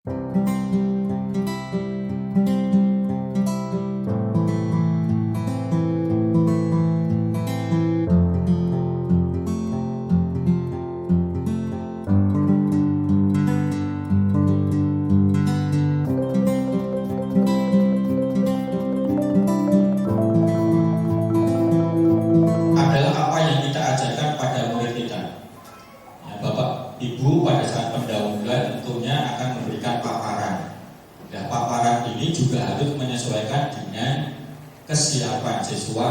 adalah apa yang kita ajarkan pada murid kita. Ya, Bapak Ibu pada saat pendahuluan tentunya akan memberikan paparan. Nah, paparan ini juga harus menyesuaikan dengan kesiapan siswa,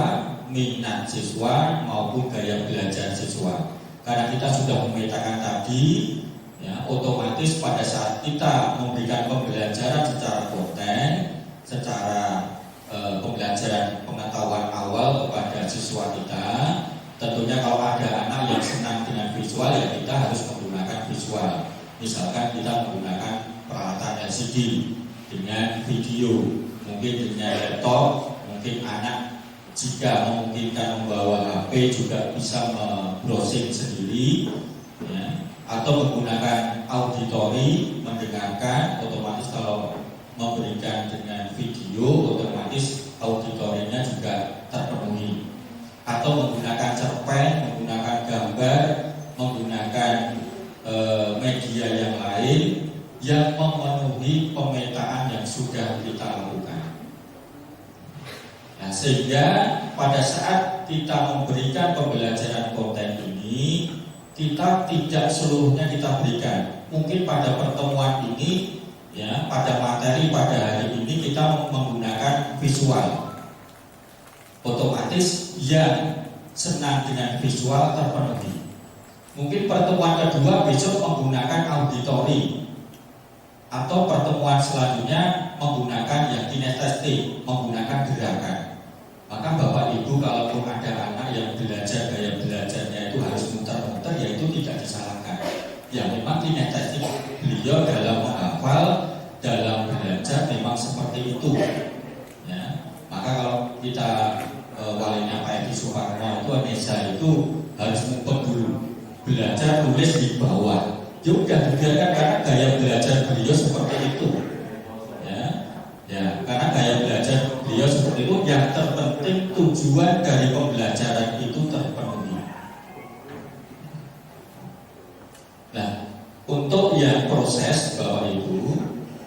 minat siswa maupun gaya belajar siswa. Karena kita sudah memetakan tadi, ya, otomatis pada saat kita memberikan pembelajaran secara konten, secara pembelajaran pengetahuan awal kepada siswa kita, tentunya kalau ada anak yang senang dengan visual, ya kita harus menggunakan visual. Misalkan kita menggunakan peralatan LCD dengan video, mungkin dengan laptop, mungkin anak jika memungkinkan membawa HP juga bisa browsing sendiri, ya, atau menggunakan auditori mendengarkan. Otomatis kalau memberikan dengan video, otomatis auditorinya juga terpenuhi. Atau menggunakan cerpen, menggunakan gambar, menggunakan media yang lain yang memenuhi pemetaan yang sudah kita lakukan. Nah, sehingga pada saat kita memberikan pembelajaran konten ini, kita tidak seluruhnya kita berikan. Mungkin pada pertemuan ini, ya, pada materi pada hari ini kita menggunakan visual. Otomatis yang senang dengan visual terpenuhi. Mungkin pertemuan kedua besok menggunakan auditori, atau pertemuan selanjutnya menggunakan yang kinestetik, menggunakan gerakan. Maka Bapak Ibu kalaupun ada anak yang belajar gaya belajarnya itu harus muter-muter, ya itu tidak disalahkan. Ya memang kinestetik beliau dalam menghafal, dalam belajar memang seperti itu. Ya, maka kalau kita walinya Pak Edi Suparno itu Anissa itu harus ngumpet dulu, belajar tulis di bawah. Ya udah dibiarkan karena gaya belajar beliau seperti itu. Ya, karena gaya belajar beliau seperti itu, yang terpenting tujuan dari pembelajaran itu terpenuhi. Nah, untuk yang proses Bapak Ibu,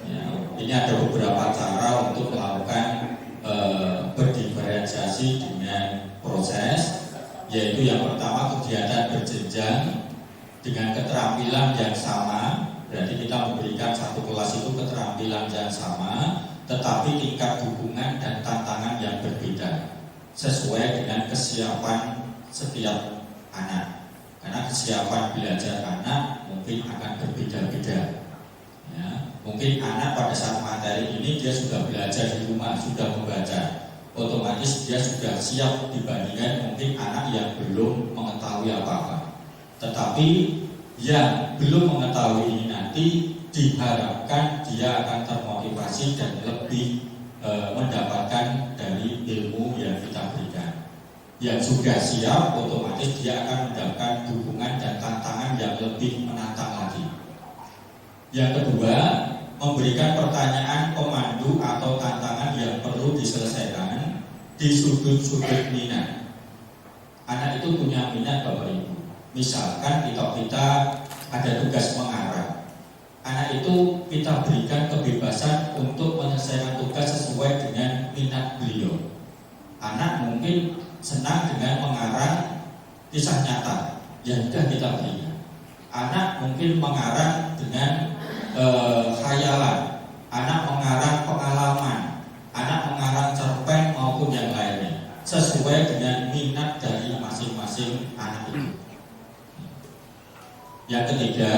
ya, ini ada beberapa cara untuk melakukan berdiferensiasi dengan proses, yaitu yang pertama kegiatan berjenjang dengan keterampilan yang sama. Berarti kita memberikan satu kelas itu keterampilan yang sama, tetapi tingkat dukungan dan tantangan yang berbeda sesuai dengan kesiapan setiap anak. Karena kesiapan belajar anak mungkin akan berbeda-beda. Ya, mungkin anak pada saat materi ini dia sudah belajar di rumah, sudah membaca, otomatis dia sudah siap dibandingkan mungkin anak yang belum mengetahui apa-apa. Tetapi yang belum mengetahui ini nanti diharapkan dia akan termotivasi dan lebih mendapatkan dari ilmu yang kita berikan. Yang sudah siap, otomatis dia akan mendapatkan dukungan dan tantangan yang lebih menantang lagi. Yang kedua, memberikan pertanyaan pemandu atau tantangan yang perlu diselesaikan di sudut-sudut minat. Anak itu punya minat Bapak Ibu. Misalkan kita ada tugas mengarang, anak itu kita berikan kebebasan untuk menyelesaikan tugas sesuai dengan minat beliau. Anak mungkin senang dengan mengarang kisah nyata, yang sudah kita berikan. Anak mungkin mengarang dengan khayalan, anak mengarang pengalaman, anak mengarang cerpen maupun yang lainnya, sesuai dengan minat dari masing-masing anak itu. Yang ketiga,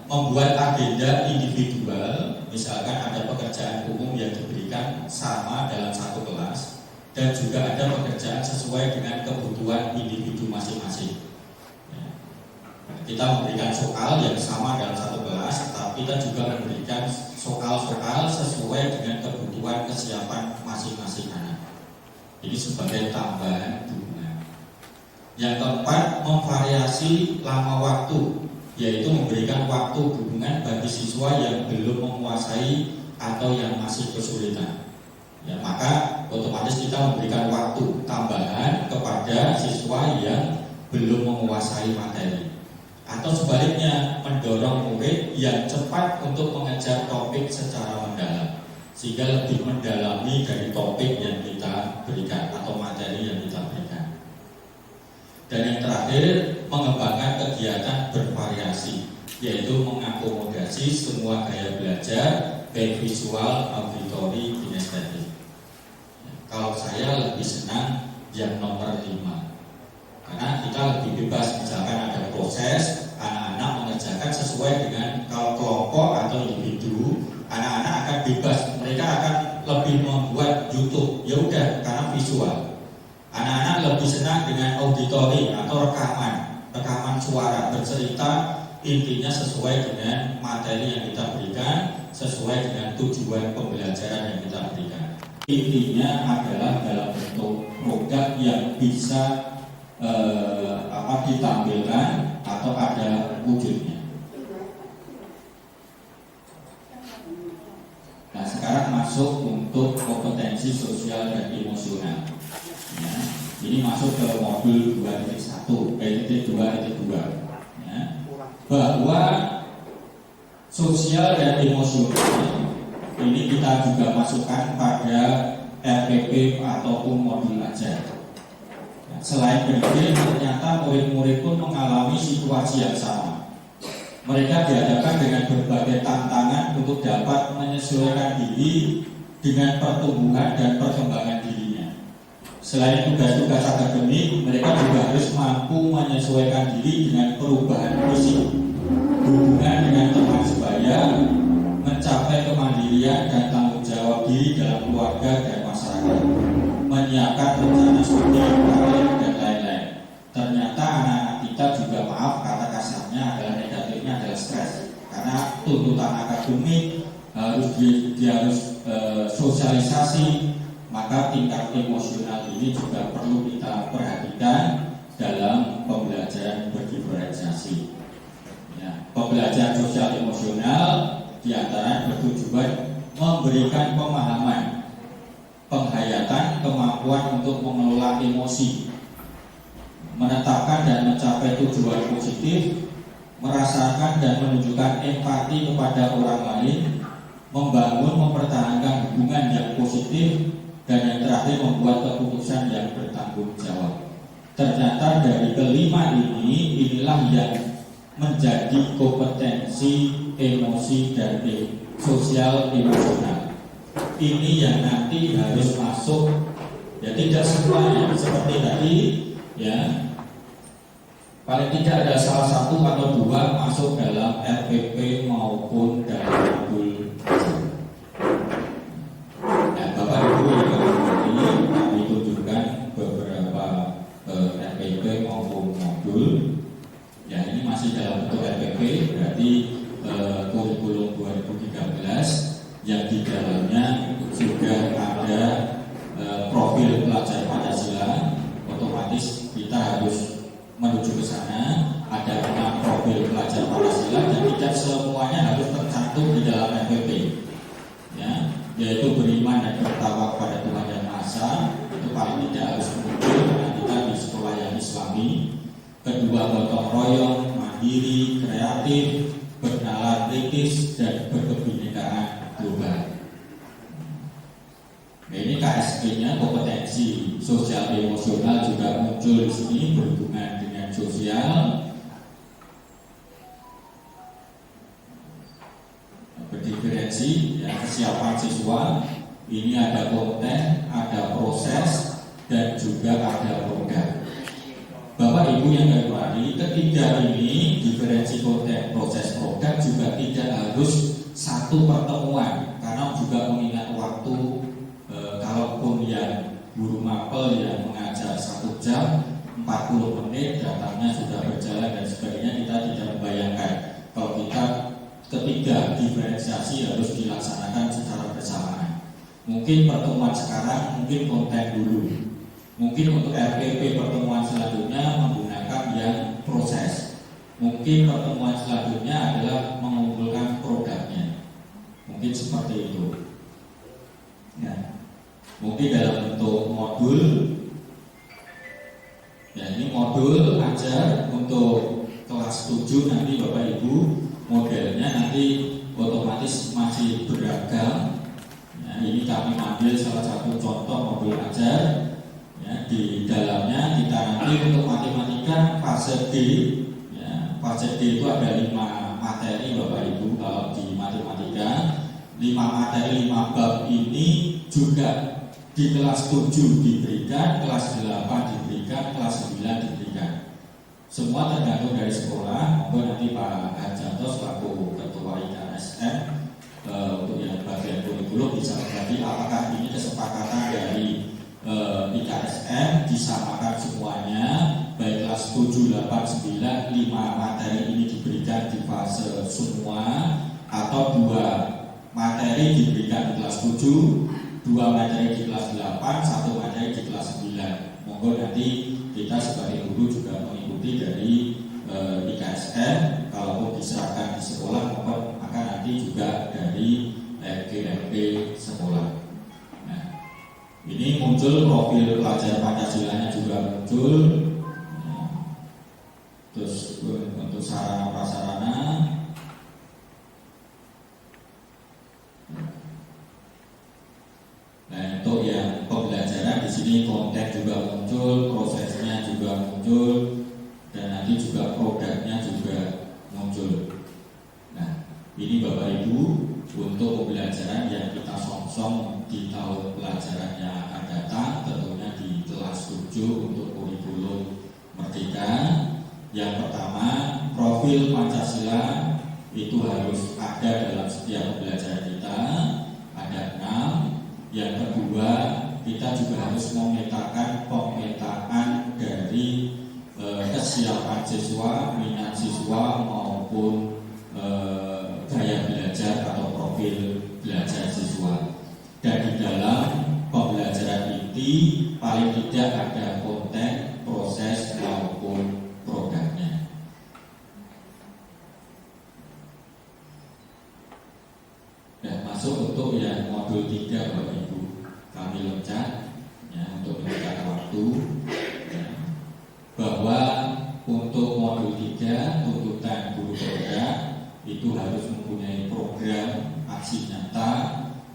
membuat agenda individual. Misalkan ada pekerjaan umum yang diberikan sama dalam satu kelas, dan juga ada pekerjaan sesuai dengan kebutuhan individu masing-masing. Kita memberikan soal yang sama dalam satu kelas, tapi kita juga memberikan soal-soal sesuai dengan kebutuhan kesiapan masing-masing anak. Ini sebagai tambahan dukungan. Yang keempat, memvariasi lama waktu, yaitu memberikan waktu dukungan bagi siswa yang belum menguasai menguasai atau yang masih kesulitan. Ya, maka otomatis kita memberikan waktu tambahan kepada siswa yang belum menguasai materi. Atau sebaliknya, mendorong murid yang cepat untuk mengejar topik secara mendalam, sehingga lebih mendalami dari topik yang kita berikan atau materi yang kita berikan. Dan yang terakhir, mengembangkan kegiatan bervariasi, yaitu mengakomodasi semua gaya belajar, baik visual, auditori, kinestetik. Kalau saya lebih senang yang nomor 5, karena kita lebih bebas. Misalkan ada proses, anak-anak mengerjakan sesuai dengan, kalau kelompok atau individu, anak-anak akan bebas, mereka akan lebih membuat YouTube, ya udah, karena visual. Anak-anak lebih senang dengan auditori atau rekaman suara, bercerita, intinya sesuai dengan materi yang kita berikan, sesuai dengan tujuan pembelajaran yang kita berikan. Intinya adalah dalam bentuk produk yang bisa ditampilkan atau ada wujudnya. Nah, sekarang masuk untuk kompetensi sosial dan emosional. Ya, ini masuk ke modul 2.1, 2.2. Ya, bahwa sosial dan emosional ini kita juga masukkan pada RPP ataupun modul ajar. Selain berbeda, ternyata murid-murid pun mengalami situasi yang sama. Mereka dihadapkan dengan berbagai tantangan untuk dapat menyesuaikan diri dengan pertumbuhan dan perkembangan dirinya. Selain tugas-tugas akademik, mereka juga harus mampu menyesuaikan diri dengan perubahan fisik, hubungan dengan teman sebaya, mencapai kemandirian dan tanggung jawab diri dalam keluarga dan masyarakat, menyiapkan rencana studi, karir, dan lain-lain. Ternyata anak-anak kita juga, maaf kata kasarnya, adalah negatifnya adalah stres, karena tuntutan akademik dia harus sosialisasi, maka tingkat emosional ini juga perlu kita perhatikan dalam pembelajaran berdiferensiasi. Ya, pembelajaran sosial emosional diantara bertujuan memberikan pemahaman, penghayatan, kemampuan untuk mengelola emosi, menetapkan dan mencapai tujuan positif, merasakan dan menunjukkan empati kepada orang lain, membangun, mempertahankan hubungan yang positif, dan yang terakhir membuat keputusan yang bertanggung jawab. Ternyata dari kelima inilah yang menjadi kompetensi emosi dan sosial emosional. Ini yang nanti harus masuk, ya tidak semuanya seperti tadi, ya paling tidak ada salah satu atau dua masuk dalam RPP maupun dalam modul. Nah, Bapak Ibu yang kami tunjukkan beberapa RPP maupun modul. Ya, ini masih dalam bentuk RPP, berarti kurikulum 2013 yang di dalamnya sudah ada profil pelajar Pancasila. Otomatis kita harus menuju ke sana. Ada 6 profil pelajar Pancasila dan tidak semuanya harus tercantum di dalam RPP. Ya, yaitu beriman dan bertakwa kepada Tuhan Yang Maha Esa, itu paling tidak harus muncul karena kita di sekolah yang Islami. Kedua, gotong royong, mandiri, kreatif, bernalar kritis, dan berkebinekaan global. Nah, ini KSP-nya, kompetensi sosial emosional, juga muncul di sini berhubungan dengan sosial. Berdiferensi, ya, kesiapan siswa. Ini ada konten, ada proses, dan juga ada program. Bapak Ibu yang kami hormati, ketiga ini, diferensi konten, proses, program, juga tidak harus satu pertemuan, karena juga mengingat waktu. Kalaupun yang guru mapel yang mengajar 1 jam 40 menit, datangnya sudah berjalan dan sebagainya, kita tidak membayangkan kalau kita ketiga diferensiasi harus dilaksanakan secara bersamaan. Mungkin pertemuan sekarang, mungkin konten dulu. Mungkin untuk RPP pertemuan selanjutnya menggunakan yang proses. Mungkin pertemuan selanjutnya adalah mengumpulkan produknya. Mungkin seperti itu. Ya. Mungkin dalam bentuk modul. Ya, ini modul ajar untuk kelas 7 nanti Bapak Ibu. Modelnya nanti otomatis masih beragam. Ya, ini kami ambil salah satu contoh modul ajar. Ya, di dalamnya kita nanti untuk matematika fase D. Ya, fase D itu ada 5 materi Bapak Ibu. Kalau di matematika 5 materi 5 bab ini juga di kelas 7 diberikan, kelas 8 diberikan, kelas 9 diberikan. Semua tergantung dari sekolah. Monggo nanti Pak Harjanto selaku Ketua IKSM untuk yang bagian kurikulum bisa berbagi apakah ini kesepakatan dari IKSM disamakan semuanya, baik kelas 7, 8, 9, 5 materi ini diberikan di fase semua, atau 2 materi diberikan di kelas 7, 2 materi di kelas 8, 1 materi di kelas 9. Monggo nanti kita sebagai guru juga mengikuti dari IKSM. Kalaupun diserahkan di sekolah, maka nanti juga dari GMP sekolah. Nah, ini muncul profil pelajar Pancasilanya juga muncul. Nah, terus untuk sarana prasarana. Nah, untuk yang pembelajaran di sini konten juga muncul, prosesnya juga muncul, dan nanti juga produknya juga muncul. Nah, ini Bapak Ibu untuk pembelajaran yang kita song-song di tahun pelajaran yang akan datang, tentunya di kelas 7 untuk kurikulum Merdeka. Yang pertama, profil Pancasila itu harus ada dalam setiap pembelajaran kita, ada 6. Yang kedua, kita juga harus memetaan dari kesiapan siswa, minat siswa maupun gaya belajar atau profil belajar siswa. Dan di dalam pembelajaran ini paling tidak ada konten, proses maupun produknya. Dan masuk untuk yang modul 3 Bapak Ibu, kami loncat ya, untuk menyingkat waktu ya, bahwa untuk modul 3 tuntutan guru produk itu harus mempunyai program aksi nyata,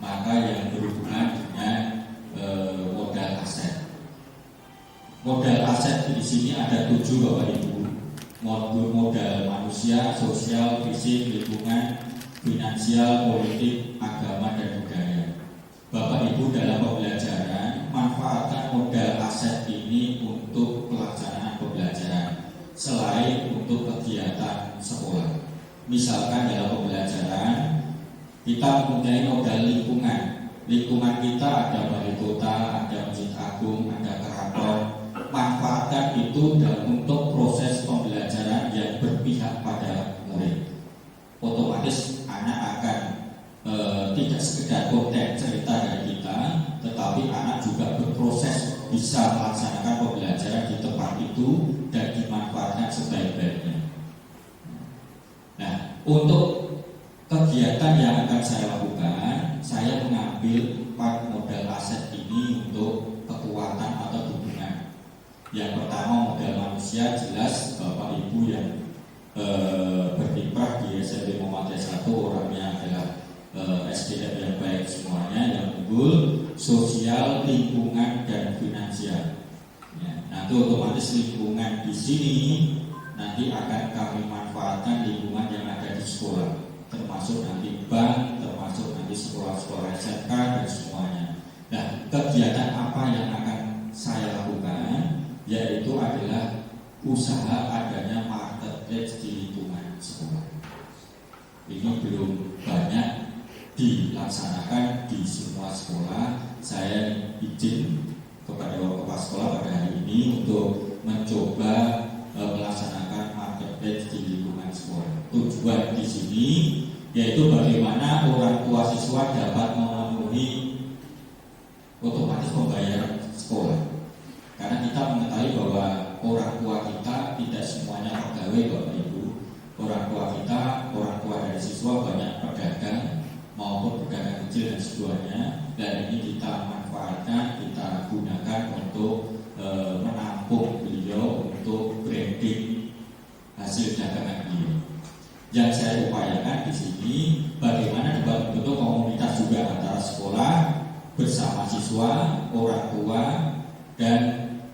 maka yang berhubungan dengan modal aset. Modal aset di sini ada 7 Bapak Ibu. Modal manusia, sosial, fisik, lingkungan, finansial, politik, agama, dan budaya. Bapak Ibu dalam pembelajaran manfaatkan modal aset ini untuk pelaksanaan pembelajaran selain untuk kegiatan sekolah. Misalkan dalam pembelajaran kita mempunyai modal lingkungan. Lingkungan kita ada balai kota, ada masjid agung, ada keraton. Manfaatkan itu dalam untuk proses pembelajaran yang berpihak pada murid. Otomatis anak akan tidak sekedar konten cerita dari kita, tetapi anak juga berproses bisa melaksanakan pembelajaran di tempat itu dan dimanfaatkan sebaik-baiknya. Nah, untuk kegiatan yang akan saya lakukan, saya mengambil 4 modal aset ini untuk kekuatan atau dukungan. Yang pertama modal manusia, jelas Bapak Ibu yang berkiprah di SMP Muhammadiyah 1 orangnya adalah SDM yang baik semuanya, yang unggul, sosial, lingkungan, dan finansial. Ya, nanti otomatis lingkungan di sini nanti akan kami manfaatkan lingkungan yang ada di sekolah, termasuk nanti bank, termasuk nanti sekolah-sekolah SMK dan semuanya. Nah, kegiatan apa yang akan saya lakukan, yaitu adalah usaha adanya marketplace di lingkungan sekolah. Ini belum banyak dilaksanakan di semua sekolah. Saya izin kepada kepala sekolah pada hari ini untuk mencoba melaksanakan marketplace di lingkungan sekolah. Tujuan di sini yaitu bagaimana orang tua siswa dapat memenuhi otomatis pembayaran sekolah. Karena kita mengetahui bahwa orang tua kita tidak semuanya pegawai Bapak Ibu. Orang tua kita, orang tua dari siswa banyak pedagang maupun kecil dan semuanya, dan ini kita manfaatkan, kita gunakan untuk menampung beliau untuk branding hasil dagangan beliau. Yang saya upayakan di sini bagaimana bentuk komunitas juga antara sekolah bersama siswa, orang tua, dan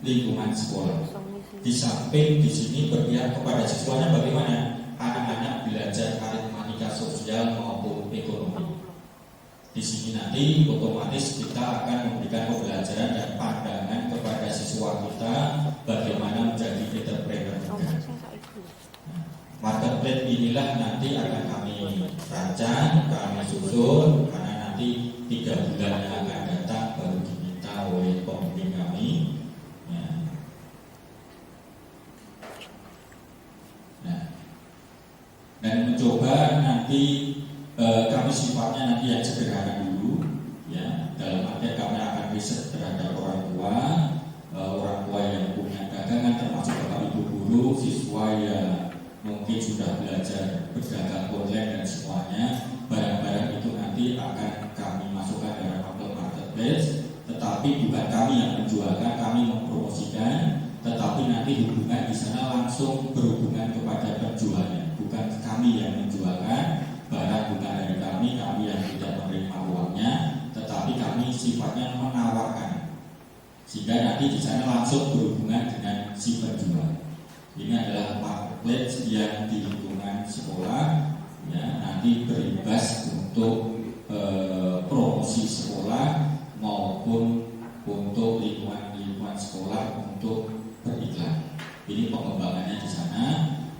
lingkungan sekolah. Di samping di sini berpihak kepada siswanya bagaimana anak-anak belajar aritmatika sosial maupun ekonomi. Di sini nanti otomatis kita akan memberikan pembelajaran dan pandangan kepada siswa kita bagaimana menjadi entrepreneur. Marketplace inilah nanti akan kami rancang, kami susun, karena nanti 3 bulan yang akan datang baru diminta oleh pemimpin kami. Dan mencoba nanti kami sifatnya nanti yang sederhana dulu, ya. Dalam artian kami akan riset terhadap orang tua yang punya dagangan, termasuk bapak ibu guru, siswa yang mungkin sudah belajar berdagang online dan semuanya. Barang-barang itu nanti akan kami masukkan dalam marketplace, tetapi bukan kami yang menjualkan, kami mempromosikan, tetapi nanti hubungan di sana langsung berhubungan kepada penjualnya. Bukan kami yang menjualkan, barang bukan dari kami yang tidak menerima uangnya, tetapi kami sifatnya menawarkan, sehingga nanti di sana langsung berhubungan dengan si penjual. Ini adalah marketplace yang di lingkungan sekolah, ya, nanti berimbas untuk promosi sekolah maupun untuk lingkungan sekolah untuk beriklan. Ini pengembangannya di sana,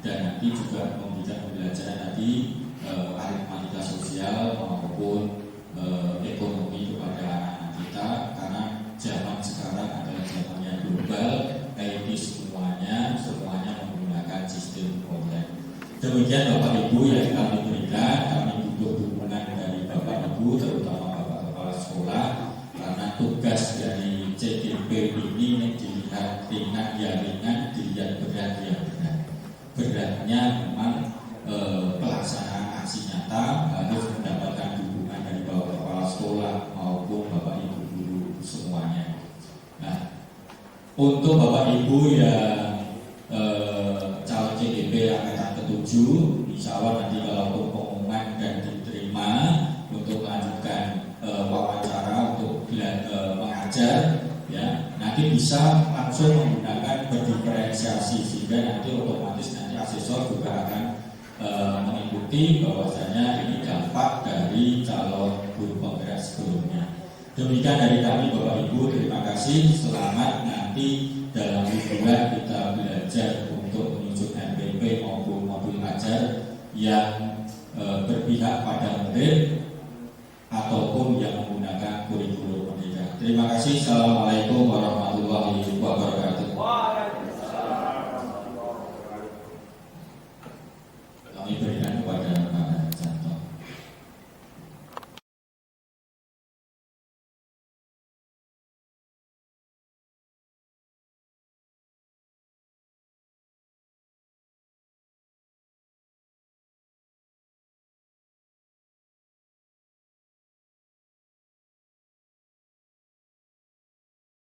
dan nanti juga memberikan pembelajaran tadi aritmatika sosial maupun ekonomi kepada anak-anak kita, karena zaman sekarang adalah zamannya global, IT semuanya menggunakan sistem online. Demikian Bapak Ibu yang kami berikan, kami butuh dukungan dari Bapak Ibu, terutama Bapak Kepala Sekolah, karena tugas dari CTP ini dilihat ringan ya ringan, dilihat berat ya berat. Beratnya memang pelaksanaan aksi nyata harus mendapatkan dukungan dari Bapak Kepala Sekolah maupun Bapak Ibu guru semuanya. Nah, untuk Bapak Ibu yang calon CDP angkatan ke-7, insya Allah nanti kalau pengumuman dan diterima untuk melanjutkan wawancara untuk mengajar, ya, nanti bisa langsung menggunakan berdiferensiasi, sehingga nanti otomatis nanti asesor juga akan mengikuti bahwasanya ini dampak dari calon guru penggerak sebelumnya. Demikian dari kami Bapak Ibu, terima kasih. Selamat nanti dalam liburan kita belajar untuk menuju MPP maupun mobil ajar yang berpihak pada murid ataupun yang menggunakan kurikulum pendidikan. Terima kasih. Assalamualaikum warahmatullahi wabarakatuh. Kami berikan